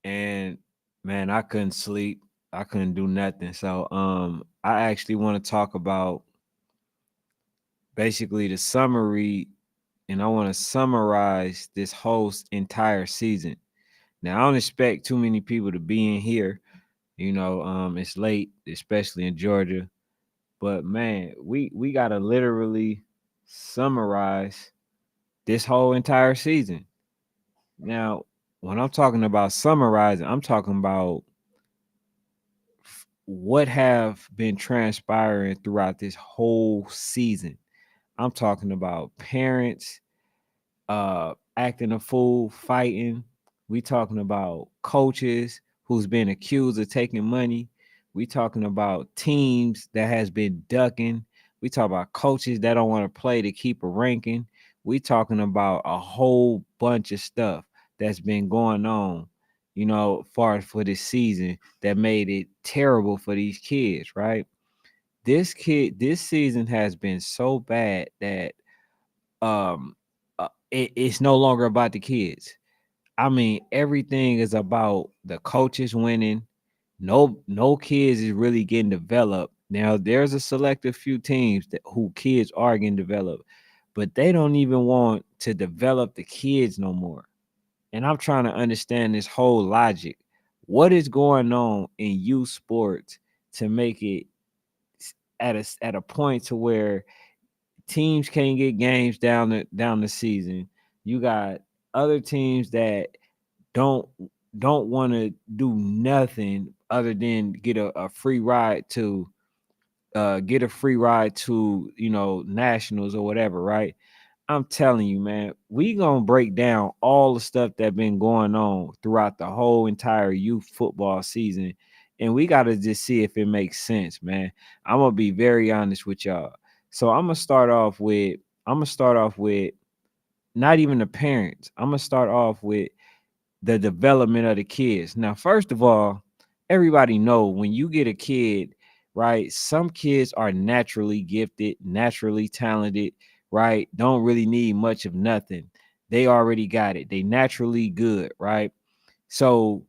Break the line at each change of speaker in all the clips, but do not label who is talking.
and man, I couldn't sleep. I couldn't do nothing. So I actually want to talk about basically the summary, and I want to summarize this whole entire season. Now, I don't expect too many people to be in here. It's late, especially in Georgia. But man, we gotta literally summarize this whole entire season. Now, when I'm talking about summarizing, I'm talking about what have been transpiring throughout this whole season. I'm talking about parents acting a fool, fighting. We talking about coaches who's been accused of taking money. We talking about teams that has been ducking. We talk about coaches that don't want to play to keep a ranking. We talking about a whole bunch of stuff that's been going on, far as for this season that made it terrible for these kids, right? This season has been so bad that um it's no longer about the kids. I mean, everything is about the coaches winning. No kids is really getting developed. Now there's a selective few teams that who kids are getting developed, but they don't even want to develop the kids no more. And I'm trying to understand this whole logic. What is going on in youth sports to make it at a point to where teams can't get games down the season. You got other teams that don't don't want to do nothing other than get a free ride to nationals or whatever, right? I'm telling you, man, we gonna break down all the stuff that been going on throughout the whole entire youth football season, and we gotta just see if it makes sense, man. I'm gonna be very honest with y'all. So I'm gonna start off with not even the parents. I'm gonna start off with the development of the kids. Now, first of all, everybody know when you get a kid, right? Some kids are naturally gifted, naturally talented, right? Don't really need much of nothing. They already got it. They naturally good, right? So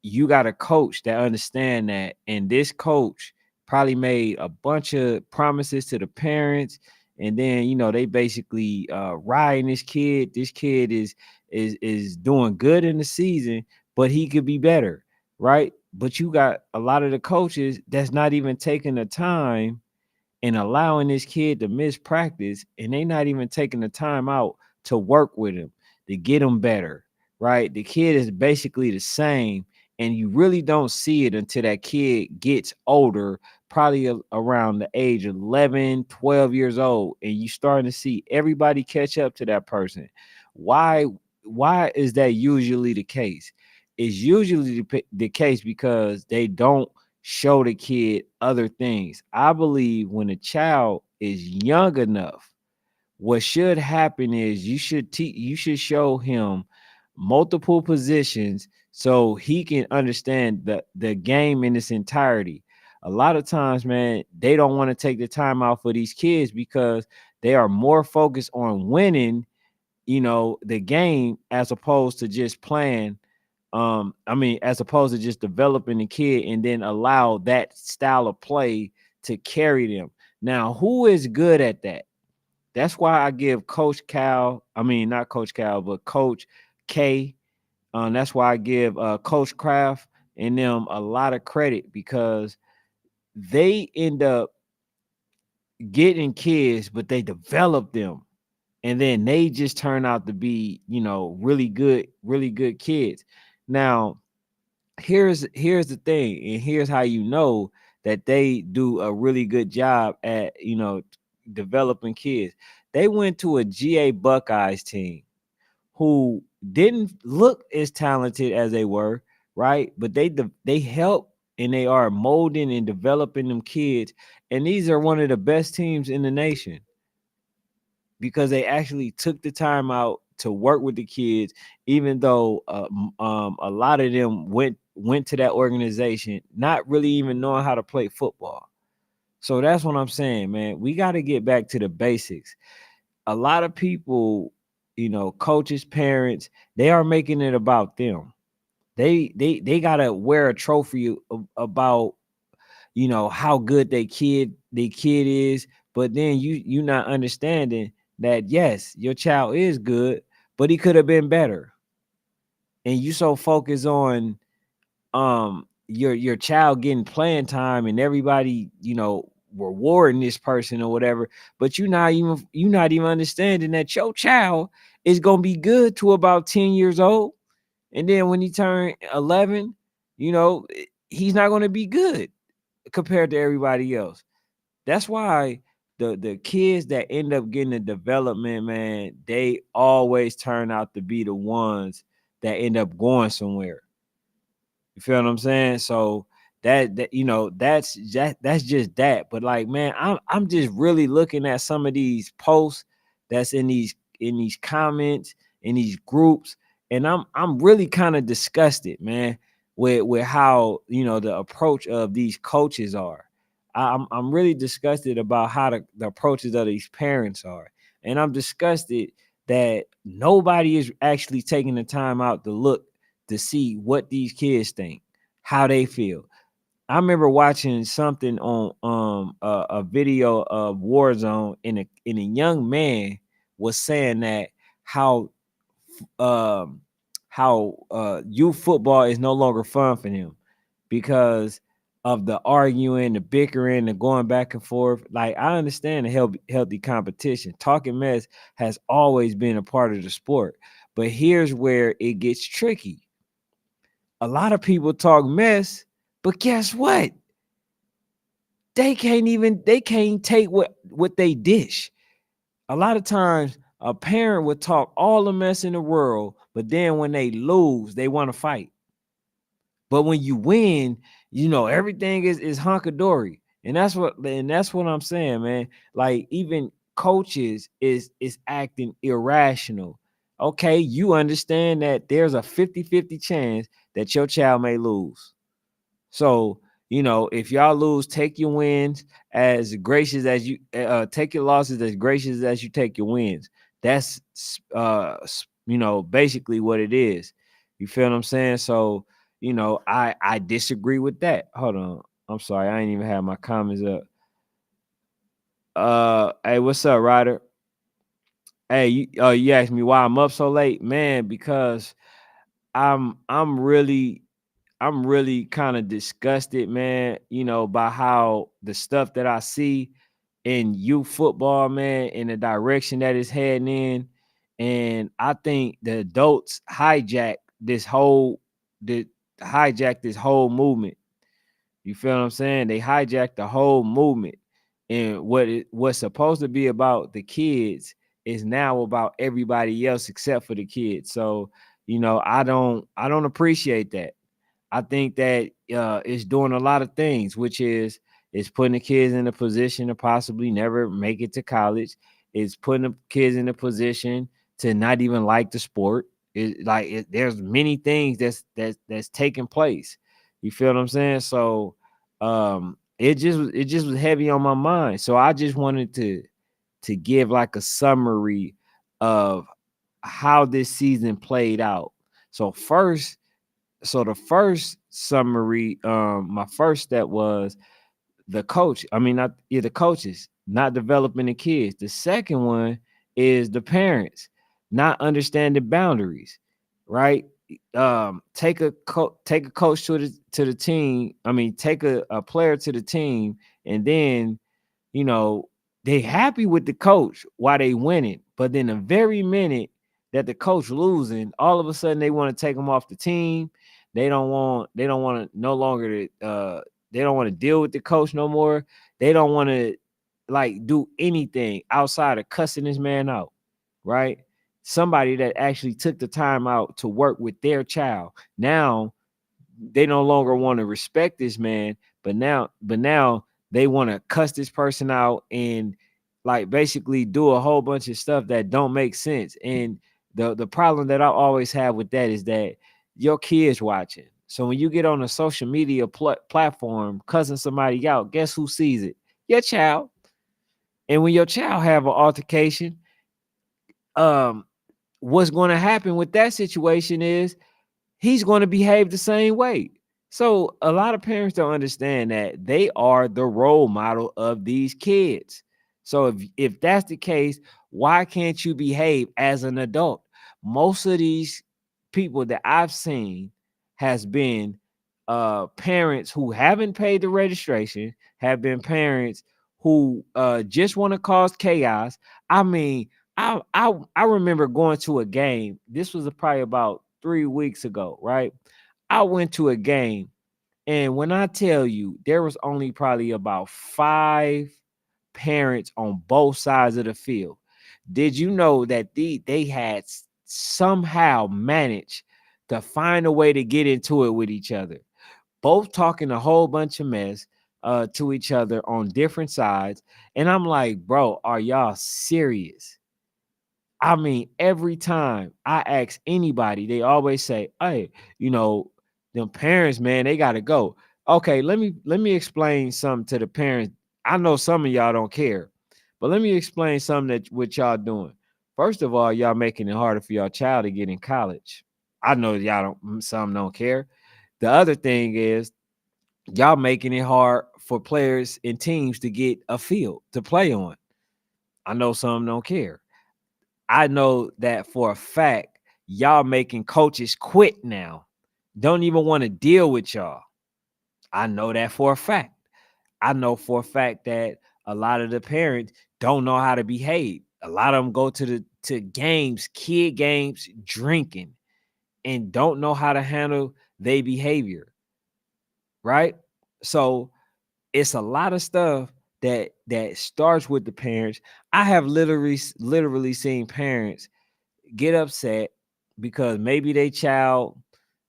you got a coach that understand that, and this coach probably made a bunch of promises to the parents, and then they basically riding this kid is doing good in the season, but he could be better, right? But you got a lot of the coaches that's not even taking the time and allowing this kid to miss practice, and they not even taking the time out to work with him to get him better, right? The kid is basically the same, and you really don't see it until that kid gets older, probably around the age of 11, 12 years old, and you starting to see everybody catch up to that person. Why is that usually the case? It's usually the case because they don't show the kid other things. I believe when a child is young enough, what should happen is you should show him multiple positions so he can understand the game in its entirety. A lot of times, man, they don't want to take the time out for these kids because they are more focused on winning, the game, as opposed to just playing. As opposed to just developing the kid and then allow that style of play to carry them. Now, who is good at that? That's why I give Coach Cal, I mean not Coach Cal, but Coach K. That's why I give Coach Kraft and them a lot of credit, because they end up getting kids, but they develop them, and then they just turn out to be, really good kids. Now, here's the thing, and here's how you know that they do a really good job at developing kids. They went to a GA Buckeyes team who didn't look as talented as they were, right? But they help, and they are molding and developing them kids, and these are one of the best teams in the nation because they actually took the time out to work with the kids, even though a lot of them went to that organization not really even knowing how to play football. So that's what I'm saying, man. We got to get back to the basics. A lot of people, coaches, parents, they are making it about them. They gotta wear a trophy about, you know, how good they kid is, but then you not understanding that yes, your child is good, but he could have been better. And you so focused on your child getting playing time and everybody, you know, rewarding this person or whatever, but you not even understanding that your child is gonna be good to about 10 years old. And then when he turn 11, you know, he's not gonna be good compared to everybody else. That's why the kids that end up getting the development, man, they always turn out to be the ones that end up going somewhere. You feel what I'm saying? So that you know, that's just that. But like, man, I'm just really looking at some of these posts that's in these comments in these groups, and I'm really kind of disgusted, man, with how, you know, the approach of these coaches are. I'm really disgusted about how the approaches of these parents are, and I'm disgusted that nobody is actually taking the time out to look to see what these kids think, how they feel. I remember watching something on a video of Warzone, and a young man was saying that how um youth football is no longer fun for him because of the arguing, the bickering, the going back and forth. Like, I understand the healthy competition. Talking mess has always been a part of the sport, but here's where it gets tricky. A lot of people talk mess, but guess what? They can't take what they dish. A lot of times a parent would talk all the mess in the world, but then when they lose, they want to fight. But when you win, you know, everything is hunkadory. And that's what I'm saying, man. Like, even coaches is acting irrational. Okay, you understand that there's a 50-50 chance that your child may lose. So, you know, if y'all lose, take your wins as gracious as you take your losses as gracious as you take your wins. That's you know, basically what it is. You feel what I'm saying? So, you know, I disagree with that. Hold on. I'm sorry. I ain't even have my comments up. Hey, what's up, Ryder? Hey, you asked me why I'm up so late, man, because I'm I'm really I'm really kind of disgusted, man, you know, by how the stuff that I see in youth football, man, in the direction that it's heading in. And I think the adults the hijack this whole movement. You feel what I'm saying? They hijacked the whole movement. And what's supposed to be about the kids is now about everybody else except for the kids. So, you know, I don't appreciate that. I think that it's doing a lot of things, which is it's putting the kids in a position to possibly never make it to college. It's putting the kids in a position to not even like the sport. There's many things that's taking place. You feel what I'm saying? So it just was heavy on my mind. So I just wanted to give like a summary of how this season played out. So the first summary, my first step was the coaches not developing the kids. The second one is the parents not understanding boundaries, right? Take a coach to the team. I mean, take a player to the team, and then, you know, they happy with the coach while they winning, but then the very minute that the coach losing, all of a sudden they want to take them off the team. They don't want to no longer they don't want to deal with the coach no more. They don't want to like do anything outside of cussing this man out, right? Somebody that actually took the time out to work with their child. Now they no longer want to respect this man, but now they want to cuss this person out and like basically do a whole bunch of stuff that don't make sense. And the problem that I always have with that is that your kids watching. So when you get on a social media platform cussing somebody out, guess who sees it? Your child. And when your child have an altercation, um, what's going to happen with that situation is he's going to behave the same way. So a lot of parents don't understand that they are the role model of these kids. So if that's the case, why can't you behave as an adult? Most of these people that I've seen has been parents who haven't paid the registration, have been parents who just want to cause chaos. I mean, I remember going to a game. This was probably about 3 weeks ago, right? I went to a game, and when I tell you, there was only probably about 5 parents on both sides of the field. Did you know that they had somehow managed to find a way to get into it with each other? Both talking a whole bunch of mess to each other on different sides. And I'm like, bro, are y'all serious? I mean, every time I ask anybody, they always say, "Hey, you know, them parents, man, they gotta go." Okay, let me explain something to the parents. I know some of y'all don't care, but let me explain something that what y'all doing. First of all, y'all making it harder for your child to get in college. I know y'all some don't care. The other thing is y'all making it hard for players and teams to get a field to play on. I know some don't care. I know that for a fact, y'all making coaches quit now. Don't even want to deal with y'all. I know that for a fact. I know for a fact that a lot of the parents don't know how to behave. A lot of them go to games, kid games, drinking, and don't know how to handle their behavior. Right? So it's a lot of stuff that starts with the parents. I have literally seen parents get upset because maybe they child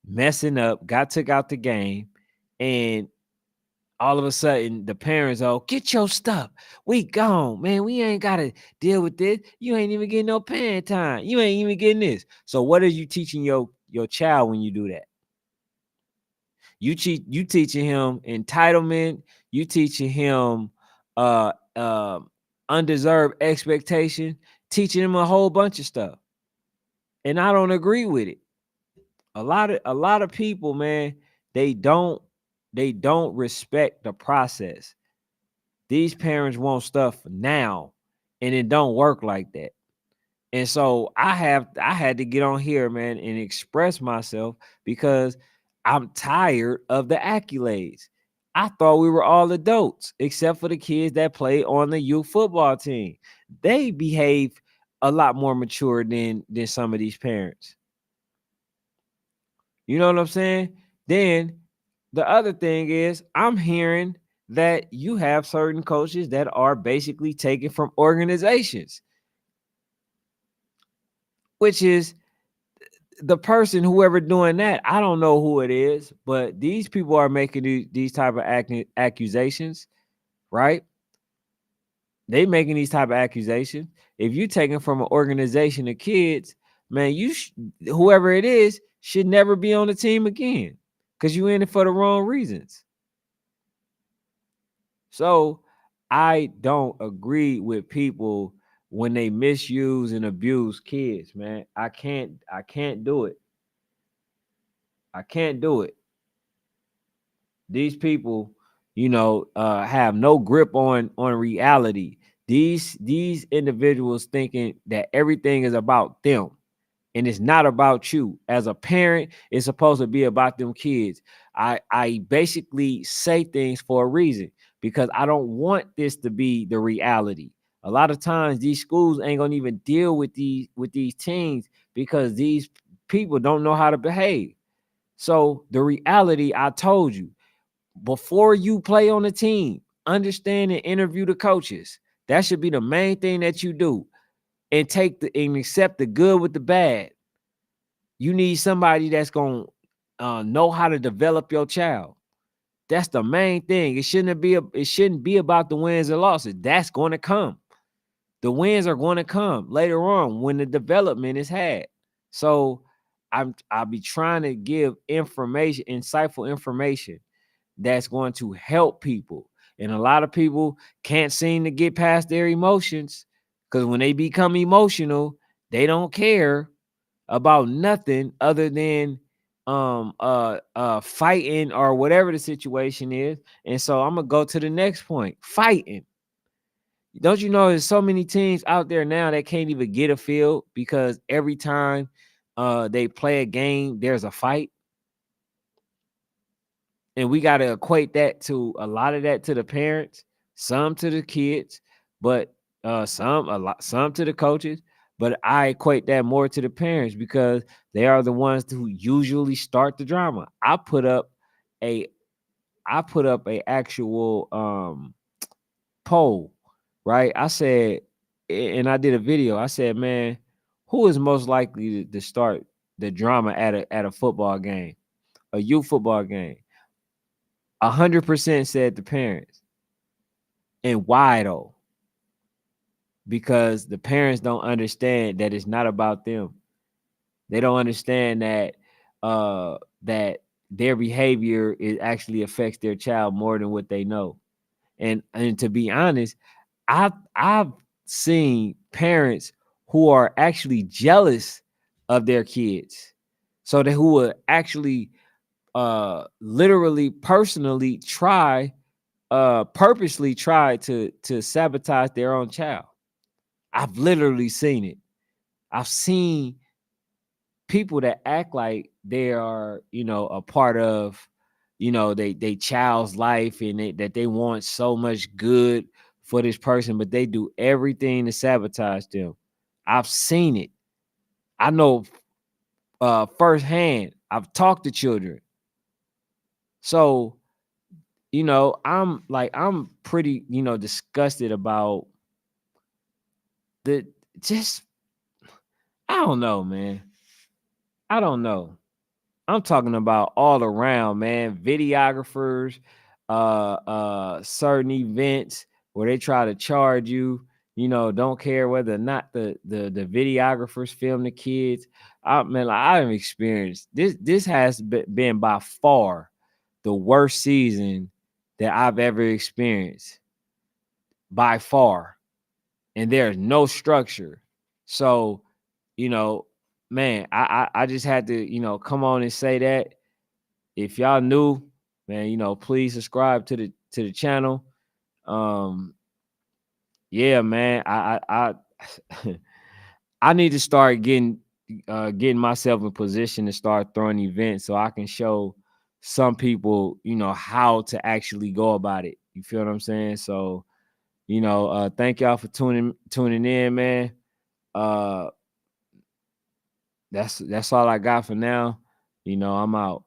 messing up, got took out the game, and all of a sudden the parents, oh, get your stuff. We gone, man. We ain't gotta deal with this. You ain't even getting no parent time. You ain't even getting this. So what are you teaching your child when you do that? You teaching him entitlement, you teaching him uh uh undeserved expectation, teaching him a whole bunch of stuff. And I don't agree with it. A lot of people, man, they don't they don't respect the process. These parents want stuff now, and it don't work like that. And so I had to get on here, man, and express myself because I'm tired of the accolades. I thought we were all adults, except for the kids that play on the youth football team. They behave a lot more mature than some of these parents. You know what I'm saying? Then the other thing is, I'm hearing that you have certain coaches that are basically taken from organizations, which is the person, whoever doing that. I don't know who it is, but these people are making these type of accusations, right? They making these type of accusations. If you taking from an organization of kids, man, whoever it is should never be on the team again because you in it for the wrong reasons. So I don't agree with people when they misuse and abuse kids, man. I can't do it. I can't do it. These people, have no grip on reality. These individuals thinking that everything is about them, and it's not about you. As a parent, it's supposed to be about them kids. I basically say things for a reason because I don't want this to be the reality. A lot of times these schools ain't gonna even deal with these teens because these people don't know how to behave. So the reality, I told you, before you play on the team, understand and interview the coaches. That should be the main thing that you do, and and accept the good with the bad. You need somebody that's going to know how to develop your child. That's the main thing. It shouldn't be about the wins and losses. That's going to come. The wins are going to come later on when the development is had. So I'll be trying to give information, insightful information that's going to help people. And a lot of people can't seem to get past their emotions because when they become emotional, they don't care about nothing other than fighting or whatever the situation is. And so I'm gonna go to the next point, fighting. Don't you know there's so many teams out there now that can't even get a field because every time they play a game, there's a fight. And we got to equate that to a lot of that to the parents, some to the kids, but some to the coaches. But I equate that more to the parents because they are the ones who usually start the drama. A I put up a actual poll, right? I said, and I did a video. I said, man, who is most likely to start the drama at a football game, a youth football game? 100% said the parents. And why though? Because the parents don't understand that it's not about them. They don't understand that their behavior is actually affects their child more than what they know. And to be honest, I've seen parents who are actually jealous of their kids. So that who will actually literally personally purposely try to sabotage their own child. I've literally seen it. I've seen people that act like they are, a part of, they child's life and that they want so much good for this person, but they do everything to sabotage them. I've seen it. I know firsthand. I've talked to children. So, I'm pretty, disgusted about the just I don't know, man. I don't know. I'm talking about all around, man. Videographers, certain events where they try to charge you, don't care whether or not the videographers film the kids. Man, like, I've experienced this. This has been by far the worst season that I've ever experienced, by far. And there's no structure. So, you know, man, I just had to, come on and say that. If y'all new, man, please subscribe to the channel. Um, yeah, man, I I need to start getting myself in position to start throwing events so I can show some people, how to actually go about it. You feel what I'm saying? So, thank y'all for tuning in, man. Uh, that's all I got for now. I'm out.